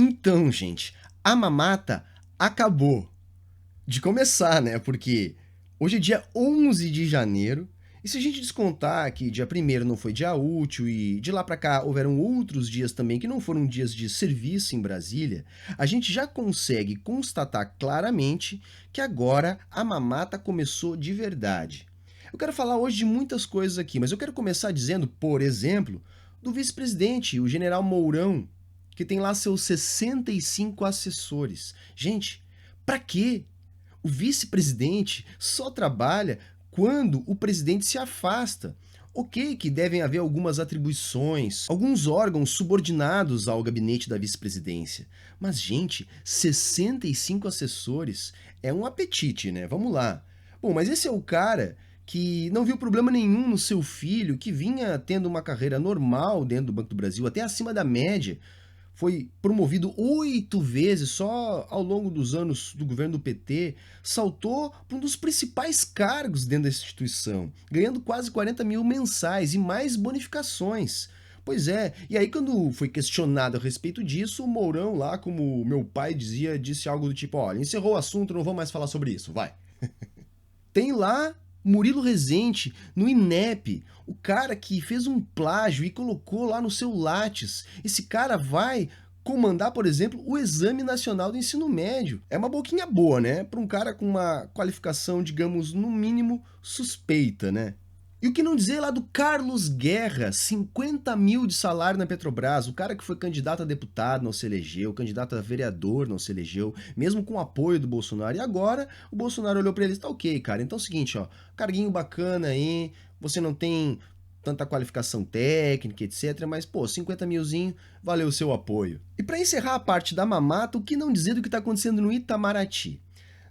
Então, gente, a mamata acabou. De começar, né? Porque hoje é dia 11 de janeiro, e se a gente descontar que dia 1º não foi dia útil e de lá pra cá houveram outros dias também que não foram dias de serviço em Brasília, a gente já consegue constatar claramente que agora a mamata começou de verdade. Eu quero falar hoje de muitas coisas aqui, mas eu quero começar dizendo, por exemplo, do vice-presidente, o general Mourão, que tem lá seus 65 assessores. Gente, pra quê? O vice-presidente só trabalha quando o presidente se afasta. Ok, que devem haver algumas atribuições, alguns órgãos subordinados ao gabinete da vice-presidência. Mas, gente, 65 assessores é um apetite, né? Vamos lá. Bom, mas esse é o cara que não viu problema nenhum no seu filho, que vinha tendo uma carreira normal dentro do Banco do Brasil, até acima da média, foi promovido 8 vezes só ao longo dos anos do governo do PT, saltou para um dos principais cargos dentro da instituição, ganhando quase 40 mil mensais e mais bonificações. Pois é, e aí quando foi questionado a respeito disso, o Mourão lá, como meu pai dizia, disse algo do tipo, olha, encerrou o assunto, não vou mais falar sobre isso, vai. Tem lá Murilo Rezende, no INEP, o cara que fez um plágio e colocou lá no seu Lattes. Esse cara vai comandar, por exemplo, o Exame Nacional do Ensino Médio. É uma boquinha boa, né? Para um cara com uma qualificação, digamos, no mínimo suspeita, né? E o que não dizer lá do Carlos Guerra, 50 mil de salário na Petrobras, o cara que foi candidato a deputado não se elegeu, candidato a vereador não se elegeu, mesmo com o apoio do Bolsonaro. E agora o Bolsonaro olhou para ele e disse, tá ok, cara, então é o seguinte, ó, carguinho bacana aí, você não tem tanta qualificação técnica, etc, mas, pô, 50 milzinho, valeu o seu apoio. E para encerrar a parte da mamata, o que não dizer do que tá acontecendo no Itamaraty?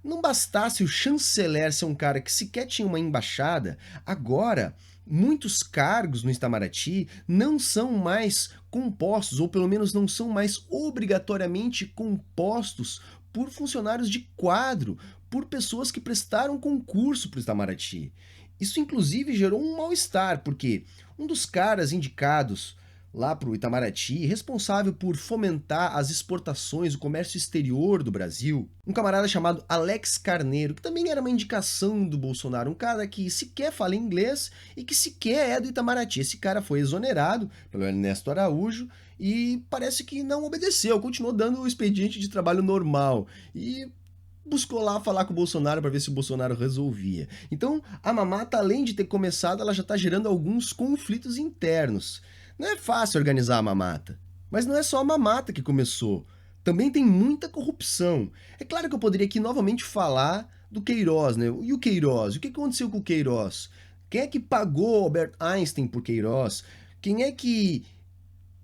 Não bastasse o chanceler ser um cara que sequer tinha uma embaixada, agora muitos cargos no Itamaraty não são mais compostos, ou pelo menos não são mais obrigatoriamente compostos por funcionários de quadro, por pessoas que prestaram concurso para o Itamaraty. Isso inclusive gerou um mal-estar, porque um dos caras indicados lá para o Itamaraty, responsável por fomentar as exportações, o comércio exterior do Brasil, um camarada chamado Alex Carneiro, que também era uma indicação do Bolsonaro, um cara que sequer fala inglês e que sequer é do Itamaraty. Esse cara foi exonerado pelo Ernesto Araújo e parece que não obedeceu, continuou dando o expediente de trabalho normal e buscou lá falar com o Bolsonaro para ver se o Bolsonaro resolvia. Então, a mamata, além de ter começado, ela já está gerando alguns conflitos internos. Não é fácil organizar a mamata. Mas não é só a mamata que começou. Também tem muita corrupção. É claro que eu poderia aqui novamente falar do Queiroz, né? E o Queiroz? O que aconteceu com o Queiroz? Quem é que pagou Albert Einstein por Queiroz? Quem é que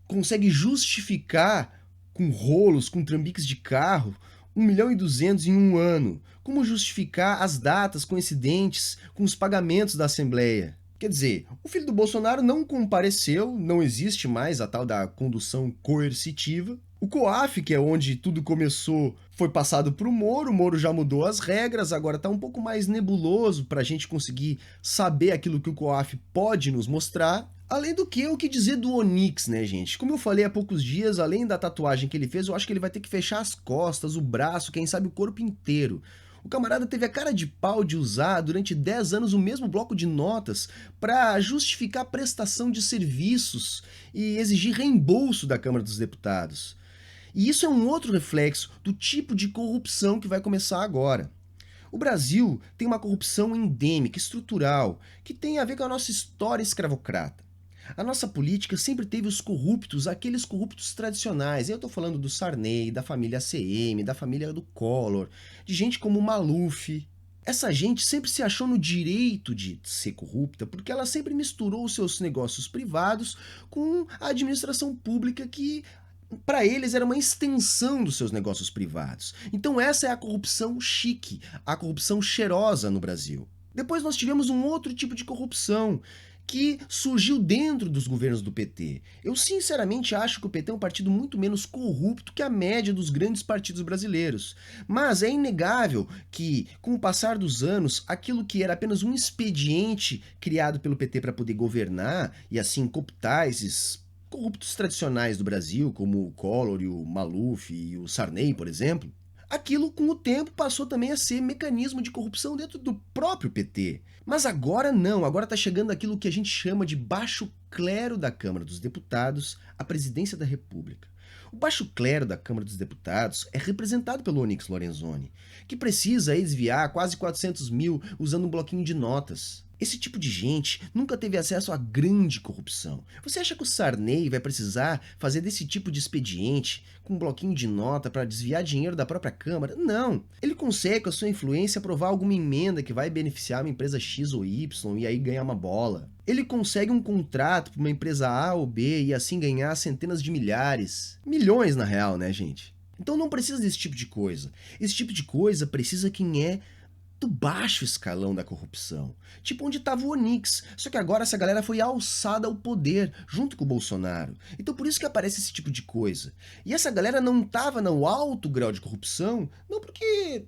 consegue justificar com rolos, com trambiques de carro, 1.200.000 em um ano? Como justificar as datas coincidentes com os pagamentos da Assembleia? Quer dizer, o filho do Bolsonaro não compareceu, não existe mais a tal da condução coercitiva. O COAF, que é onde tudo começou, foi passado para o Moro já mudou as regras, agora está um pouco mais nebuloso para a gente conseguir saber aquilo que o COAF pode nos mostrar. Além do que, o que dizer do Onyx, né, gente? Como eu falei há poucos dias, além da tatuagem que ele fez, eu acho que ele vai ter que fechar as costas, o braço, quem sabe o corpo inteiro. O camarada teve a cara de pau de usar durante 10 anos o mesmo bloco de notas para justificar a prestação de serviços e exigir reembolso da Câmara dos Deputados. E isso é um outro reflexo do tipo de corrupção que vai começar agora. O Brasil tem uma corrupção endêmica, estrutural, que tem a ver com a nossa história escravocrata. A nossa política sempre teve os corruptos, aqueles corruptos tradicionais. Eu estou falando do Sarney, da família ACM, da família do Collor, de gente como Maluf. Essa gente sempre se achou no direito de ser corrupta porque ela sempre misturou os seus negócios privados com a administração pública que, para eles, era uma extensão dos seus negócios privados. Então essa é a corrupção chique, a corrupção cheirosa no Brasil. Depois nós tivemos um outro tipo de corrupção que surgiu dentro dos governos do PT. Eu sinceramente acho que o PT é um partido muito menos corrupto que a média dos grandes partidos brasileiros. Mas é inegável que, com o passar dos anos, aquilo que era apenas um expediente criado pelo PT para poder governar e assim cooptar esses corruptos tradicionais do Brasil, como o Collor e o Maluf e o Sarney, por exemplo, aquilo com o tempo passou também a ser mecanismo de corrupção dentro do próprio PT. Mas agora não, agora está chegando aquilo que a gente chama de baixo clero da Câmara dos Deputados à presidência da República. O baixo clero da Câmara dos Deputados é representado pelo Onyx Lorenzoni, que precisa aí desviar quase 400 mil usando um bloquinho de notas. Esse tipo de gente nunca teve acesso à grande corrupção. Você acha que o Sarney vai precisar fazer desse tipo de expediente com um bloquinho de nota para desviar dinheiro da própria Câmara? Não! Ele consegue, com a sua influência, aprovar alguma emenda que vai beneficiar uma empresa X ou Y e aí ganhar uma bola. Ele consegue um contrato para uma empresa A ou B e assim ganhar centenas de milhares. Milhões, na real, né, gente? Então não precisa desse tipo de coisa. Esse tipo de coisa precisa quem é do baixo escalão da corrupção. Tipo onde estava o Onyx. Só que agora essa galera foi alçada ao poder, junto com o Bolsonaro. Então por isso que aparece esse tipo de coisa. E essa galera não estava no alto grau de corrupção, não porque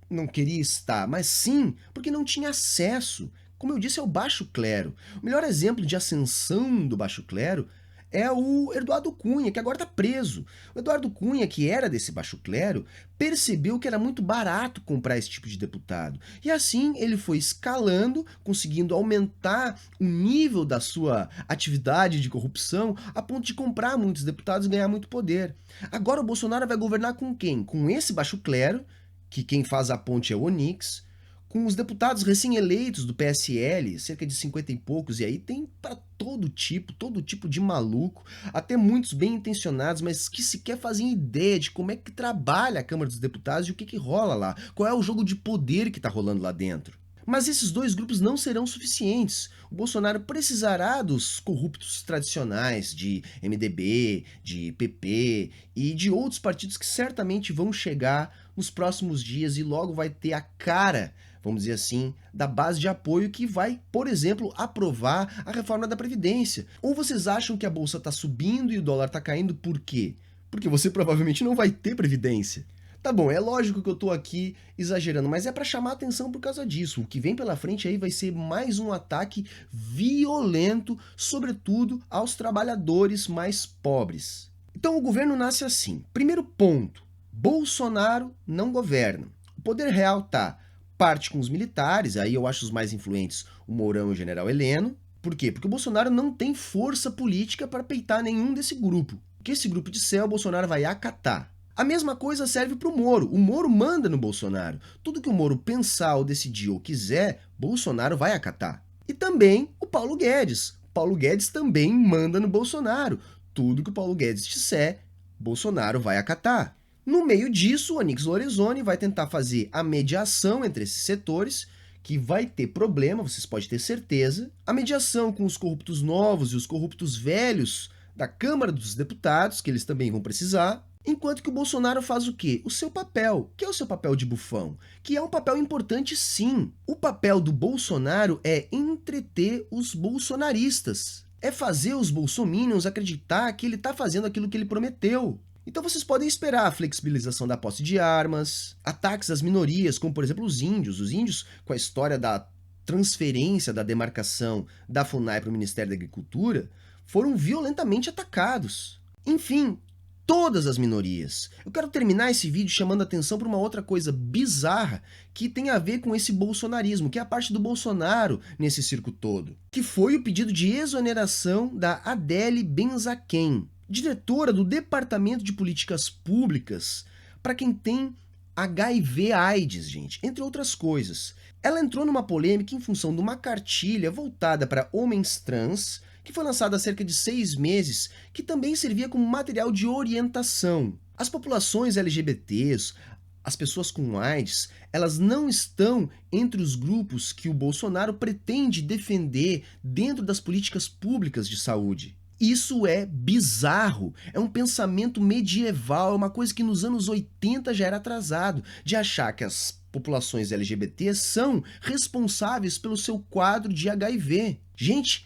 não queria estar, mas sim porque não tinha acesso. Como eu disse, é o baixo clero. O melhor exemplo de ascensão do baixo clero é o Eduardo Cunha, que agora está preso. O Eduardo Cunha, que era desse baixo clero, percebeu que era muito barato comprar esse tipo de deputado. E assim ele foi escalando, conseguindo aumentar o nível da sua atividade de corrupção, a ponto de comprar muitos deputados e ganhar muito poder. Agora o Bolsonaro vai governar com quem? Com esse baixo clero, que quem faz a ponte é o Onyx, com os deputados recém-eleitos do PSL, cerca de 50 e poucos, e aí tem para todo tipo de maluco, até muitos bem intencionados, mas que sequer fazem ideia de como é que trabalha a Câmara dos Deputados e o que rola lá, qual é o jogo de poder que tá rolando lá dentro. Mas esses dois grupos não serão suficientes. O Bolsonaro precisará dos corruptos tradicionais de MDB, de PP e de outros partidos que certamente vão chegar nos próximos dias e logo vai ter a cara, vamos dizer assim, da base de apoio que vai, por exemplo, aprovar a reforma da Previdência. Ou vocês acham que a bolsa está subindo e o dólar está caindo por quê? Porque você provavelmente não vai ter Previdência. Tá bom, é lógico que eu tô aqui exagerando, mas é para chamar atenção por causa disso. O que vem pela frente aí vai ser mais um ataque violento, sobretudo aos trabalhadores mais pobres. Então o governo nasce assim. Primeiro ponto, Bolsonaro não governa. O poder real tá parte com os militares, aí eu acho os mais influentes o Mourão e o General Heleno. Por quê? Porque o Bolsonaro não tem força política para peitar nenhum desse grupo. O que esse grupo disser, o Bolsonaro vai acatar. A mesma coisa serve para o Moro. O Moro manda no Bolsonaro. Tudo que o Moro pensar ou decidir ou quiser, Bolsonaro vai acatar. E também o Paulo Guedes. O Paulo Guedes também manda no Bolsonaro. Tudo que o Paulo Guedes disser, Bolsonaro vai acatar. No meio disso, o Onyx Lorenzoni vai tentar fazer a mediação entre esses setores, que vai ter problema, vocês podem ter certeza. A mediação com os corruptos novos e os corruptos velhos da Câmara dos Deputados, que eles também vão precisar. Enquanto que o Bolsonaro faz o quê? O seu papel. Que é o seu papel de bufão? Que é um papel importante, sim. O papel do Bolsonaro é entreter os bolsonaristas. É fazer os bolsominions acreditar que ele está fazendo aquilo que ele prometeu. Então vocês podem esperar a flexibilização da posse de armas, ataques às minorias, como por exemplo os índios. Os índios, com a história da transferência da demarcação da FUNAI para o Ministério da Agricultura, foram violentamente atacados. Enfim, todas as minorias. Eu quero terminar esse vídeo chamando a atenção para uma outra coisa bizarra que tem a ver com esse bolsonarismo, que é a parte do Bolsonaro nesse circo todo, que foi o pedido de exoneração da Adele Benzaquem, diretora do Departamento de Políticas Públicas para quem tem HIV/AIDS, gente, entre outras coisas. Ela entrou numa polêmica em função de uma cartilha voltada para homens trans, que foi lançada há cerca de 6 meses, que também servia como material de orientação. As populações LGBTs, as pessoas com AIDS, elas não estão entre os grupos que o Bolsonaro pretende defender dentro das políticas públicas de saúde. Isso é bizarro, é um pensamento medieval, é uma coisa que nos anos 80 já era atrasado, de achar que as populações LGBT são responsáveis pelo seu quadro de HIV. Gente,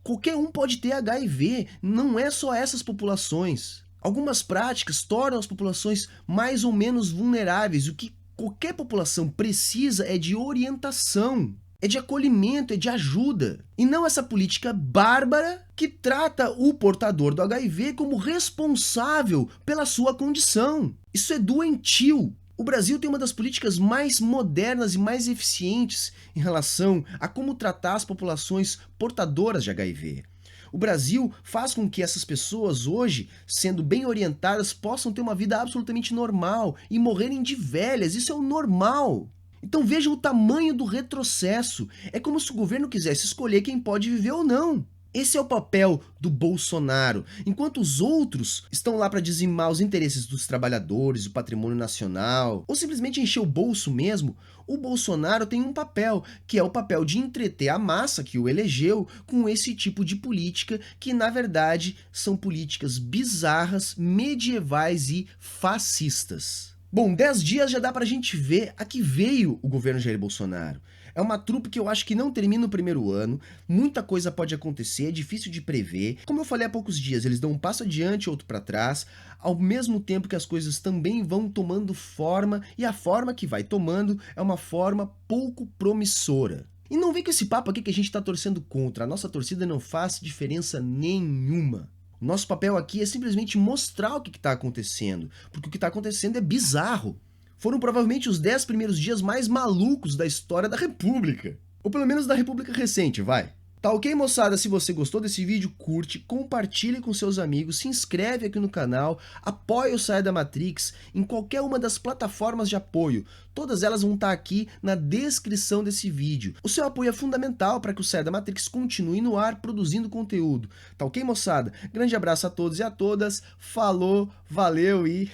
qualquer um pode ter HIV, não é só essas populações. Algumas práticas tornam as populações mais ou menos vulneráveis. O que qualquer população precisa é de orientação. é de acolhimento, é de ajuda. E não essa política bárbara que trata o portador do HIV como responsável pela sua condição. Isso é doentio. O Brasil tem uma das políticas mais modernas e mais eficientes em relação a como tratar as populações portadoras de HIV. O Brasil faz com que essas pessoas hoje, sendo bem orientadas, possam ter uma vida absolutamente normal e morrerem de velhas. Isso é o normal. Então vejam o tamanho do retrocesso. É como se o governo quisesse escolher quem pode viver ou não. Esse é o papel do Bolsonaro. Enquanto os outros estão lá para dizimar os interesses dos trabalhadores, o patrimônio nacional, ou simplesmente encher o bolso mesmo, o Bolsonaro tem um papel, que é o papel de entreter a massa que o elegeu com esse tipo de política, que na verdade são políticas bizarras, medievais e fascistas. Bom, 10 dias já dá pra gente ver a que veio o governo Jair Bolsonaro. É uma trupe que eu acho que não termina o primeiro ano, muita coisa pode acontecer, é difícil de prever. Como eu falei há poucos dias, eles dão um passo adiante, outro para trás, ao mesmo tempo que as coisas também vão tomando forma, e a forma que vai tomando é uma forma pouco promissora. E não vem com esse papo aqui que a gente tá torcendo contra, a nossa torcida não faz diferença nenhuma. O nosso papel aqui é simplesmente mostrar o que está acontecendo, porque o que está acontecendo é bizarro. Foram provavelmente os 10 primeiros dias mais malucos da história da República. Ou pelo menos da República recente, vai. Tá ok, moçada? Se você gostou desse vídeo, curte, compartilhe com seus amigos, se inscreve aqui no canal, apoie o Saia da Matrix em qualquer uma das plataformas de apoio. Todas elas vão estar aqui na descrição desse vídeo. O seu apoio é fundamental para que o Saia da Matrix continue no ar produzindo conteúdo. Tá ok, moçada? Grande abraço a todos e a todas. Falou, valeu e...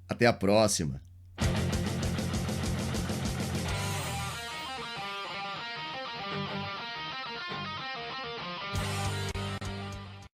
até a próxima!